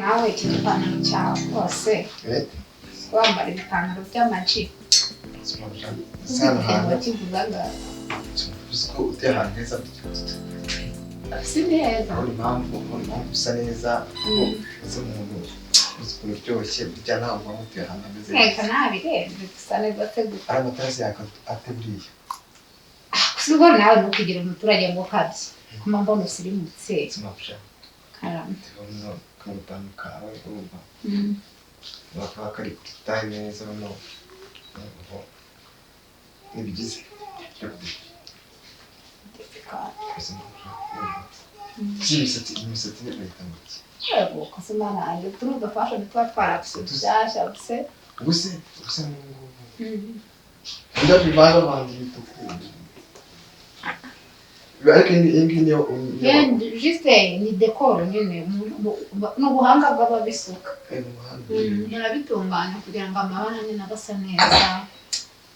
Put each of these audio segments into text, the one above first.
nawe igipantaro cyawe rwose wambara ibipantaro by'amaji sana hano kivugaga uko uteye ahantu heza si neza uri mpamvu usa neza usa umuntu uzi uryoshye burya ntabwo wamuteye ahantu hameze reka nabirenze gusa neza tegura ari amatarasi yakateburiye kuko nawe ntukigira umuturage ngo kabye kuma mbona usirimutse simapsha karamba no kamutanu kawe urumva bakaba kari kutaye neza no nibigize imisatsi n'ibitambutse yego kusema nayo turuga fashion twatwarapse byasha bse ubuse n'ubu njya bibaza bandi bitukura ariko ingi niyo juste ni decor nyine no buhanga bw'ababisuka barabitunganya kugira ngo amabara nyine agasa neza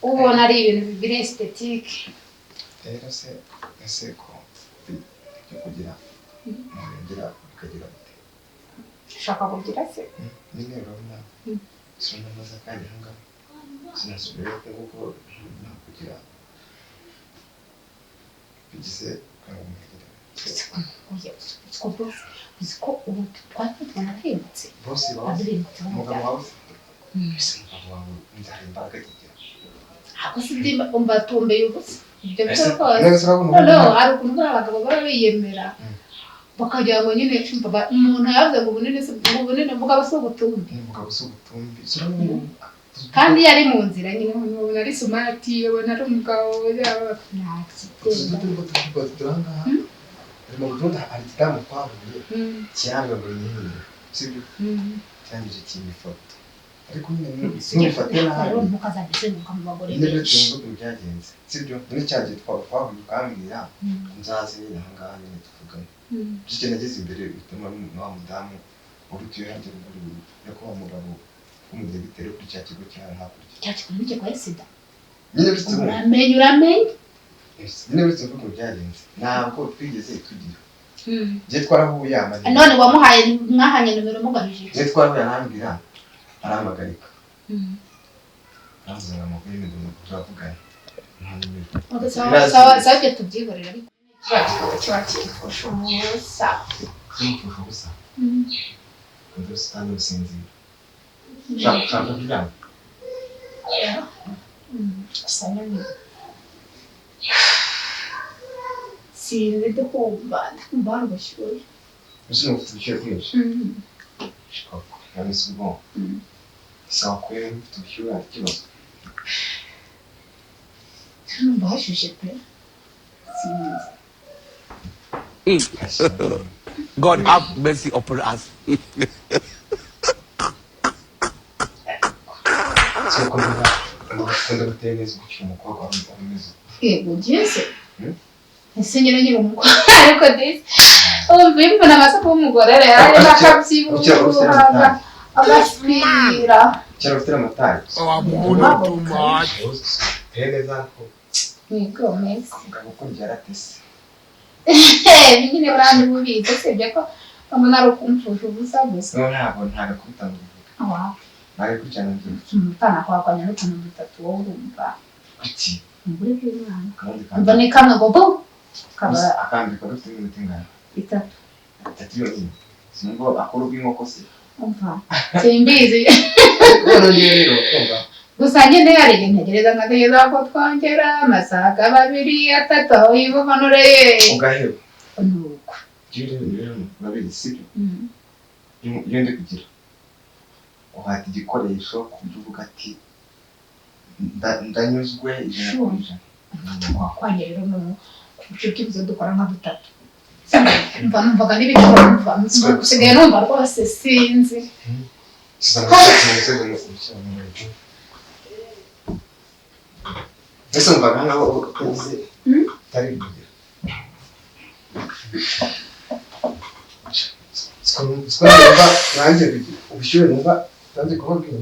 ubona ari ibintu biri esthétique rero se ko kugira murengira bikagira bite shaka kugira se nyine urabona sinamaze kandi hanga sinasubira kuko kugira bigize karamugira ko ubu twatwana himutse bose bazi umugabo wawe wawe ndari imbaraga kigira ako sidimba umbatumbe yubusa ibyo byo no ari ukuntu abagabo baba biyemera bakagira ngo nyine umuntu yavuze ngo ubunini mugabo so gutumbi kandi yari mu nzira nyine umuntu ari sumati ubona ari umugabo yaba turanga mu rutonde hari kitamu kwavuye cyangwa ngo nyine sibyo cyangije cy'imifoto ariko nyine n'ufate nabi mukazabise mu bagore benshi n'ibyo byagenze sibyo n'icyagiye twavuye kambira nzaze nyine ahangaha nyine tuvugana byo nageze imbere bituma n'wa mudamu urutuye hanze muri yako umugabo umudebiteri kuri cya kigo cyari hakurya cya kigo n'icyo kwa sida nyine bitse uramenye nyine bitse ko byagenze ntabwo twigeze tugira je twarahuye amanye none wamuhaye mwahanye numero mugamije je twarahuye arambwira aramagarika navuze ngo muri ndimo turavugana sawa byo tubyiborera ariko cyakifasha umusa kimufasha gusa kandi stando sinzi chapa bila sana ni sinzi kumva ngoshoye usino kutushia kwinshi shikoko yani subo sawa kweli kutushia kibazo mbashushe pe sinzi God have mercy upon us. So quando guteza gucyuma kwa ameze yego jese ese nyine umukwa ariko disi umvimba namasapo umugore rero ari bakabyibuha agaspira cyaro ufite amatari Amuna too much. Teleza ko yego mesi ngako byaratese nyine barandi bubize sebye ko amuna ari kumfusha ubusa gusa no ntabwo kubitanguka awa nari kucyana ngiye umutana kwa kwanya no tuntu bitatu wo urumva kuki ngure bw'Imana kandi mva ni kamwe ngo bo kaba akandi ko dufite imitingana bitatu tatiyo ni singo akuru bw'inkoko se umva simbizi none rero umva gusa nyine yari ntegereza nkategeza ko twongera amasaga 2 3 aho yibumanureye ugaheba nuko jire rero babizi sibyo yende kugira uhati igikoresho kuvuga ati ndanyuzwe ijana kwanye rero no kucyuki bizo dukora nka dutatu mvaga n'ibiciro mva usigaye numva rwose sinzi ese mvaga ngaho ukoze tari kugira Skoro nanjye ubishyure numva tanze kubabwira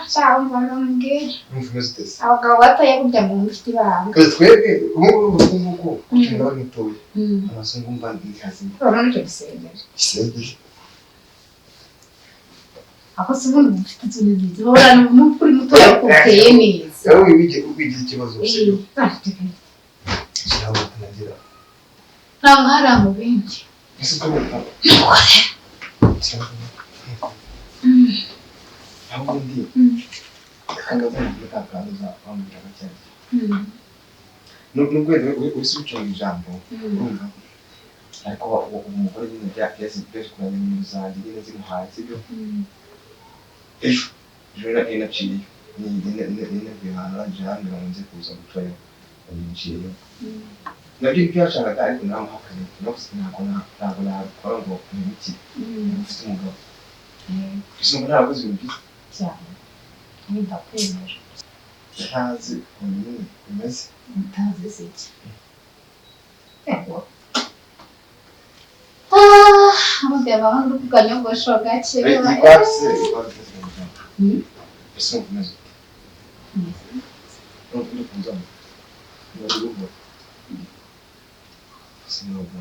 Ciao, mwanangu. Mfumezitese. Abagabo batoya burya mu mufite ibanga. Twebwe ubu nguko kugenda bitoye. Amasungu mva ndikazi. Urabona icyo gisengera. Isengera. Ako sibundi mufite ikintu nziza. Urabona n'umukuri mutoya ukeye neza. Yawe wigize ikibazo sibyo. Cyangwa tunagira. Ntabwo hari mu bindi. Ese ko bumva. Aho ndi. Kangaza n'akakanza bamubwira cyane. Nubwo wisubiye mu ijambo urumva. Ariko umugore nyine byakeze kuranya mu zanjye nyine zimuhaye sibyo. Ejo naciye ni bihana jana nze kuza gucayo yinjiye. Nabyo byashakaga ariko namuhakanye ntabwo nakora ngo n'iki ufite umugabo. Ese ngo ntabwo zibyo cyane. Ni ndakwemera. Ntazi umuntu umeze. Ntazi siki. Ego. Abandi abantu kuganyogosha gake. Ikwase. Ese ngo umeze. Uri kuzama. Uri rugo. Sinoga.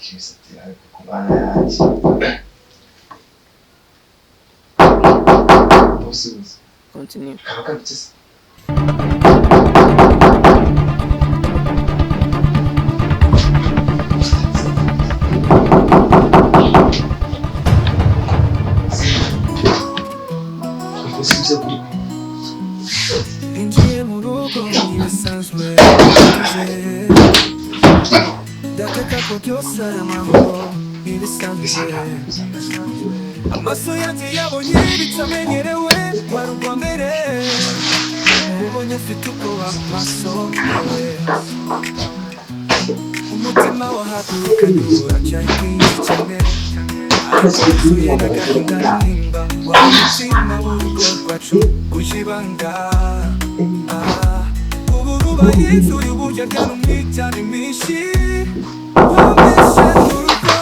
Kishati ariko kubana yaje. Possible. Continue. Kabakabitse. Amaso yanjye yabonye bitamenyerewe wari ubwa mbere ubonye afite ubwoba mu maso yawe umutima wahaguruka uracyari mwinshi cyane arasubiye n'agahinda n'intimba wari umutima w'urugo rwacu uje ibanga ubu rubaye inzu y'uburyaga n'umwiryane mwinshi wambeshe mu rugo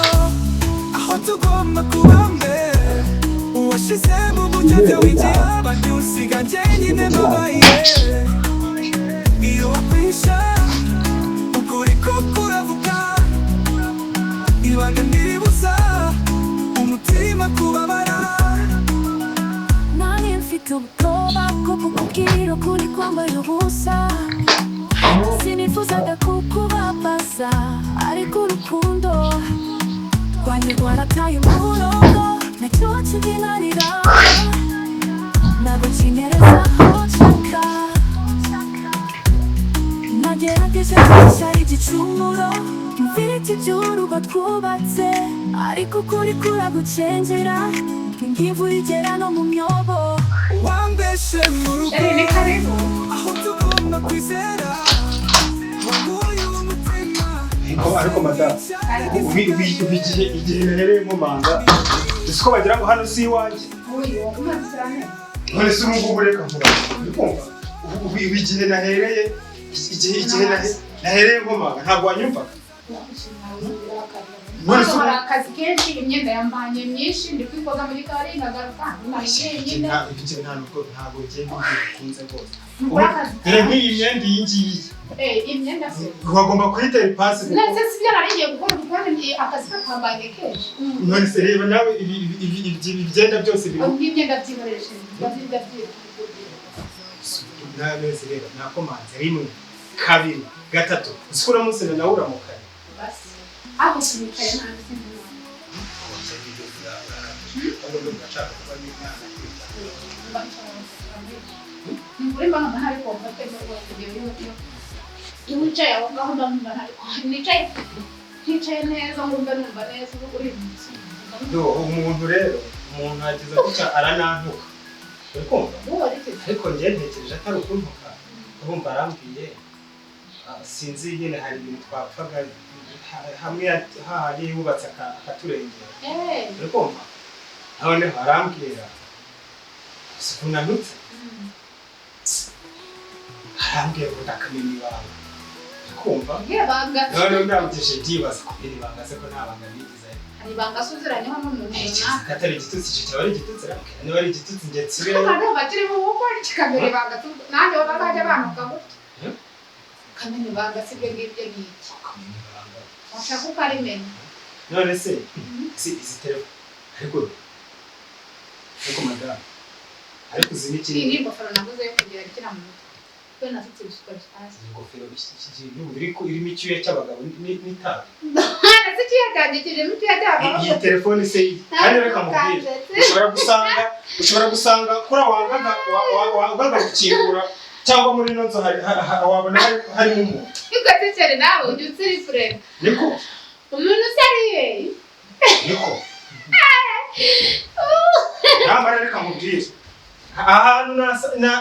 aho tugomba kuba mbere uwashize mu buryo winjiye abandi usiga njyenyine mbabaye iyo wakwisha ukuri ko kuravuga ibanga ntiribuza umutima kubabara nanjye mfite ubwoba bwo kukubwira ukuri kwambaye ubusa sinifuzaga kukubabaza ariko urukundo rwanjye rwarataye umurongo nacyo kibinanira ntabwo kinyereza aho nshaka nagerageje kwishyura igicumuro mfite iby'urugo twubatse ariko ukuri kuragucengera imvura igera no mu myobo wambeshe mu rugo aho tugomba kwizera waguye umutima ariko madamu igihe nahereyemo manga ese ko bagira ngo hano si iwanjye none se ubu ngubu reka mvuga ndikumva ubu igihe nahereye nahereyemo manga ntabwo wanyumvaga none se akazi kenshi imyenda yambanye myinshi ndi kwikoga muri kare ngagaruka nyine ntabwo ugenda ubikunze rwose dore nk'iyi myenda iyi ngiyi imyenda se wagomba kuyitera ipasi none se sibyo narigiye gukora kandi akazi kakambaye kenshi none se reba nawe ibi byenda byose biri imyenda byikoresheje bazinda nabese reba nakomanze rimwe kabiri gatatu usikura munsi nawe uramukanye basi aho tunicaye nta sinzi Muri mana hari ko mfate ngo iyo wicaye aho ngaho ndumva nicaye neza ngumva numva neza uri umuntu rero umuntu ageza gutya aranantuka uri kumva ariko njye ntekereje atari ukuntuka urumva arambwiye sinzi nyine hari ibintu twapfaga hamwe hahari yubatse akaturengera uri kumva noneho arambwira sikunanutse arambwira ngo ndakamenya ibanga kumva yebanga none ndamuteshe ndibaza kubera ibanga se ko nta banga bigize hari ibanga suziranyeho n'umuntu runaka katari igitutsi cyo cyaba ari igitutsi rakira niba ari igitutsi njye nsubire kandi bakiri mu bukwe kikamera ibanga nanjye bakajya banuka gutya kamenya ibanga sibyo ngibyo n'iki washaka uko arimenya none se izi telefone ariko madame ariko uzi n'ikindi iyi ni ingofero naguze yo kugira ikina mu mutwe kwe nasutse ibisuko hasi ingofero irimo icyuya cy'abagabo n'itabi nasikiye kandi kirimo icyuya cy'abagabo iyi telefone se kandi reka mubwire ushobora gusanga kuri wangaga gukingura cyangwa muri ino nzu wabona harimo umuntu ugatekere nawe ujya utsiri furema niko umuntu usariye niko namara reka mubwire ahantu nasanga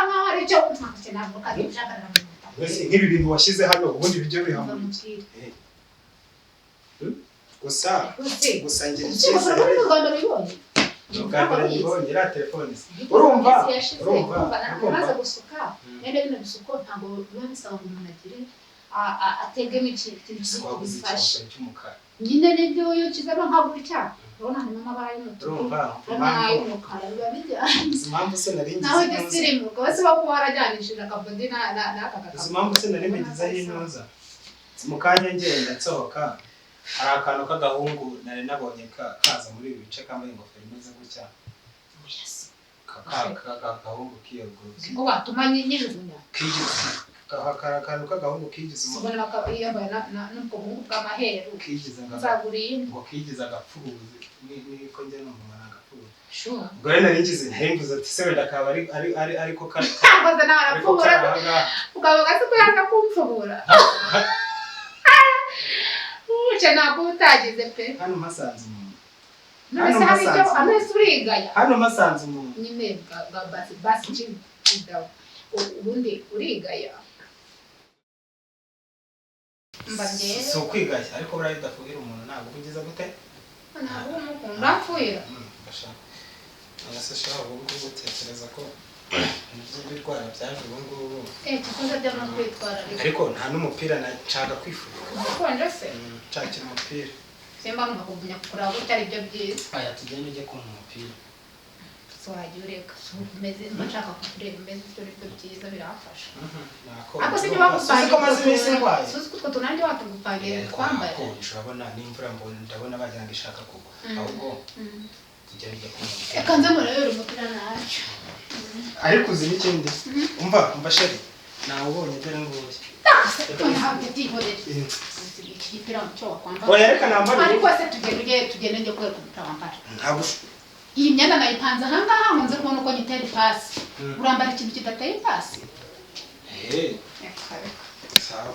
nkaho ari icyo ntabwo ntabwo kandi ujagarara mu butaka nk'ibi bintu washyize hano ubundi bijye bihamwe gusa ngira icyizere ubwa mbere nibonye iriya telefone urumva maze gusuka rero bino bisuko ntabwo biba bisaba ngo umuntu agire ategemo ikintu gifashe nyine nibyo iyo ukizemo nka gutya urabona harimo amabara y'umutuku n'ay'umukara biba bijyanye izi mpamvu se nari naho gisirimuka bose bako warajyanishije akabodi n'aka kakabo izi mpamvu se nari mbigizeho intuza mu kanya ngenda nsohoka hari akantu k'agahungu nari nabonye kaza muri ibi bice kambaye ingofero imeze gutya kakahungu kiyogoza ngo batuma nyijugunya akantu k'agahungu kigize ubona bakiyambaye n'ubwo bungu bw'amaheru ngo kigize agapfubuzi niko njye numva agapfubuzi sure ubwo rero nari ngize ntembuza ati se wenda akaba ariko kakoze nawe arapfubura ukavuga se ko yaza kumfubura uce ntabwo utagize pe hano masanze umuntu none hari icyo amese urigaya hano masanze umuntu nyine basi chidaw ubundi urigaya mbanje si ukwigaya ariko buriya bidafuhira umuntu ntabwo ugeze gute ntabwo umukunda apfuhira agasesha ubu ngubu utekereza ko ibirwara byaje ubu ngubu tukoze byo no kwitwara ariko nta n'umupira nshaka kwifuza ukonje se nshakira umupira simba mwakugumya kukora gutari byo byiza aya tugende ujye kumpa umupira wajya ureka umeze nshaka kukureba umeze ibyo byo byiza birafasha nako ako se niba gupangira ko maze iminsi ndwaye suzi ko tunanjye watugupangira twambaye urabona n'imvura ndabona bagira ngo ishaka kugwa ahubwo tujya bijya kumpa reka nze murebe umupira ntacyo ariko uzi n'ikindi umva sheri nawe ubonye dore nguye oya reka nambara ariko se tugende njye kureka umupira wambara ntabwo iyi myenda nayipanze ahangaha ngo nze kubona uko nyitera ipasi urambara ikintu kidateye ipasi sawa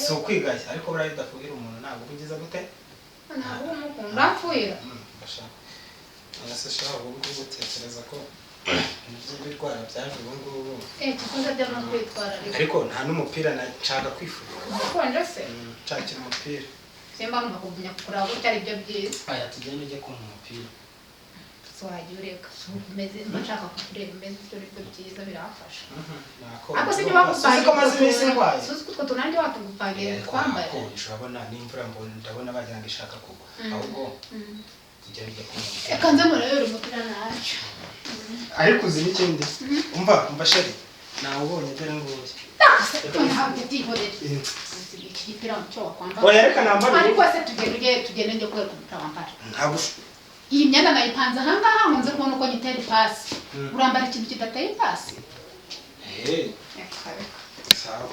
si ukwigaya ariko buriya bidafuhira umuntu ntabwo ugeze gute ntabwo umukunda apfuhira agasesha ubu ngubu utekereza ko ibirwara byaje ubu ngubu tukoze byo no kwitwara ariko nta n'umupira nshaka kwifuza ukonje se nshakira umupira simba mwakugumya kukora gutari byo byiza aya tugende ujye kumpa umupira wajya ureka umeze nshaka kukureba umeze ibyo byo byiza birafasha nako ako se niba gupangira ko maze iminsi ndwaye suzi ko tunanjye watugupangira twambaye urabona n'imvura ndabona bagira ngo ishaka kugwa ahubwo tujya bijya kumpa reka nze murebe umupira ntacyo ariko uzi n'ikindi umva sheri nawe ubonye dore nguye oya reka nambara ariko se tugende njye kureka umupira wambara ntabwo iyi myenda nayipanze ahangaha ngo nze kubona uko nyitera ipasi urambara ikintu kidateye ipasi sawa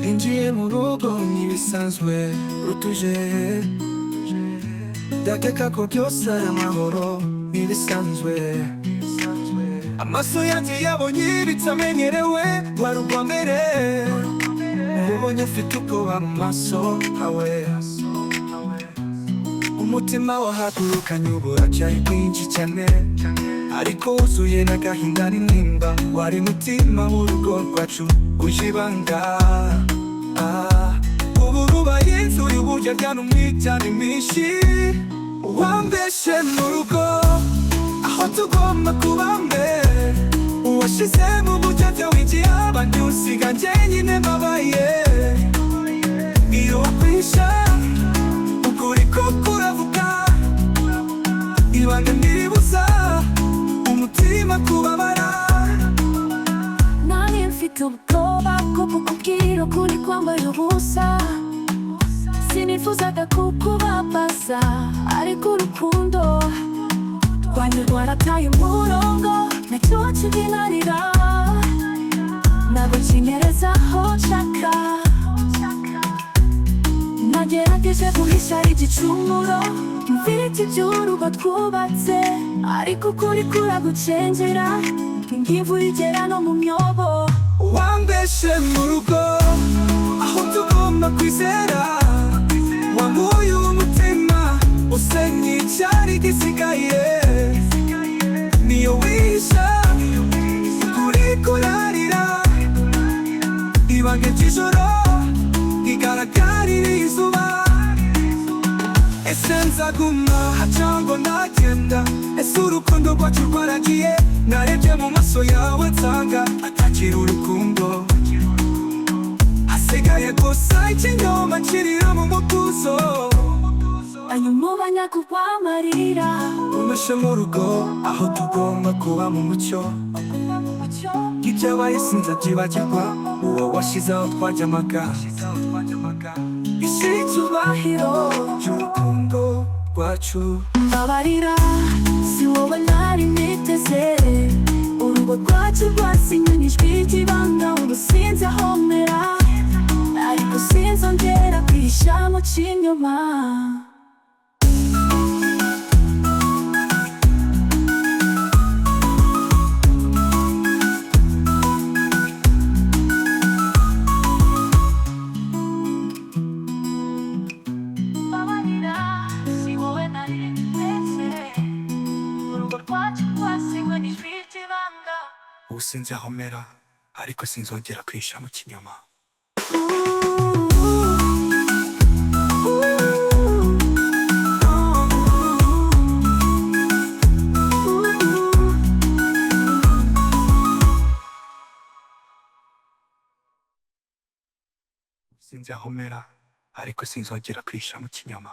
Injiye mu rugo n'ibisanzwe rutuje ndakeka ko byose ari amahoro n'ibisanzwe amaso yanjye yabonye ibitamenyerewe wari ubwa mbere ubonye afite ubwoba mu maso hawe umutima wahagurukanye uburacyari bwinshi cyane ariko wuzuye n'agahinda n'intimba wari mutima w'urugo rwacu uje ibanga ubu rubaye inzu y'uburyarya n'umwiryane myinshi wambeshe mu rugo aho tugomba kuba mbere uwashize mu buryarya winjiye abandi usiga njyenyine mbabaye iyo wakwisha ukuri ko kuravuga ibanga ntiribuza umutima kubabara nari mfite ubwoba bwo kukubwira ukuri kwambaye ubusa sinifuzaga kukubabaza ariko urukundo rwanjye rwarataye umurongo nacyo kibinanira ntabwo nkinerezaho nshaka nagerageje guhisha igicumuro mfite iby'urugo twubatse ariko ukuri kuragucengera nk'imvura igera no mu myobo wambeshe mu rugo aho tugomba kwizera wamuye umutima usenya icyari gisigaye niyo wisha ukuri kurarira ibanga ry'ijoro rigaragarira izuba ese nzaguma cyangwa nagenda ese urukundo rwacu rwaragiye narebye mu maso yawe nsanga atakiri urukundo hasigaye gusa ikinyoma kirira mu mutuzo anyumubanya kugwamarira umeshe mu rugo aho tugomba kuba mu mucyo ibyabaye sinzabyibagirwa uwo washyize aho twajyamaga ishyira icyubahiro cy'urukundo rwacu mbabarira si wowe nari niteze urugo rwacu rwasinywe n'ijwi ry'ibanga ubu sinzi aho mera ariko sinzongera kwihisha mu kinyoma ubu sinzi aho mera ariko sinzongera kwihisha mu kinyoma sinzi aho mera ariko sinzongera kwihisha mu kinyoma